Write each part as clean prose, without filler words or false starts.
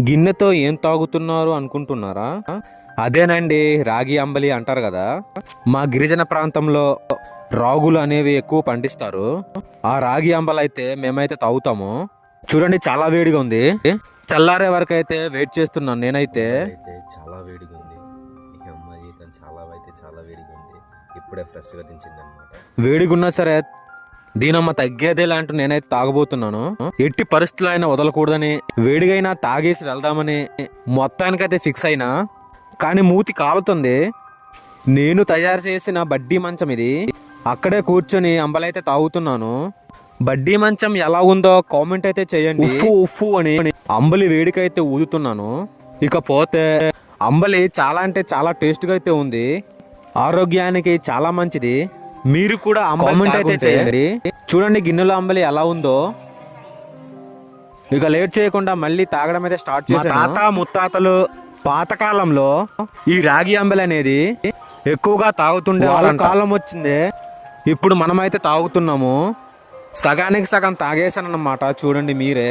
గిన్నెతో ఏం తాగుతున్నారు అనుకుంటున్నారా? అదేనండి రాగి అంబలి అంటారు కదా. మా గిరిజన ప్రాంతంలో రాగులు అనేవి ఎక్కువ పండిస్తారు. ఆ రాగి అంబలి అయితే మేమైతే తాగుతాము. చూడండి చాలా వేడిగా ఉంది. చల్లారే వరకు అయితే వెయిట్ చేస్తున్నాను నేనైతే. అయితే చాలా వేడిగా ఉంది. ఈ అమ్మాయి చాలా వేడిగా ఉంది. ఇప్పుడే ఫ్రెష్గా దించిందనమాట. వేడిగా ఉన్నా సరే దీనమ్మ తగ్గేదే లాంటి నేనైతే తాగబోతున్నాను. ఎట్టి పరిస్థితుల్లో అయినా వదలకూడదని, వేడిగైనా తాగేసి వెళ్దామని మొత్తానికైతే ఫిక్స్ అయినా. కానీ మూతి కాలుతుంది. నేను తయారు చేసిన బడ్డీ మంచం ఇది. అక్కడే కూర్చొని అంబలైతే తాగుతున్నాను. బడ్డీ మంచం ఎలా ఉందో కామెంట్ అయితే చేయండి. ఉఫ్ఫు ఉఫ్ఫు అని అంబలి వేడికైతే ఊదుతున్నాను. ఇకపోతే అంబలి చాలా అంటే చాలా టేస్ట్గా అయితే ఉంది. ఆరోగ్యానికి చాలా మంచిది. మీరు కూడా కామెంట్ అయితే చేయండి. చూడండి గిన్నెలో అంబలి ఎలా ఉందో. ఇక లేట్ చేయకుండా మళ్ళీ తాగడం అయితే స్టార్ట్ చేశాను. తాత ముత్తాతలు పాతకాలంలో ఈ రాగి అంబలి అనేది ఎక్కువగా తాగుతుండే వాళ్ళ కాలం వచ్చింది. ఇప్పుడు మనమైతే తాగుతున్నాము. సగానికి సగం తాగేశానన్నమాట. చూడండి మీరే.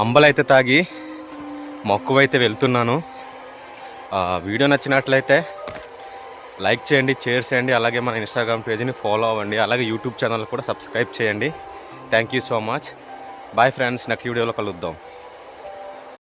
అంబలైతే తాగి మక్కువైతే వెళ్తున్నాను. వీడియో నచ్చినట్లయితే లైక్ చేయండి, షేర్ చేయండి. అలాగే మన ఇన్స్టాగ్రామ్ పేజ్ని ఫాలో అవ్వండి. అలాగే యూట్యూబ్ ఛానల్ కూడా సబ్స్క్రైబ్ చేయండి. Thank you so much. Bye friends, next వీడియోలో కలుద్దాం.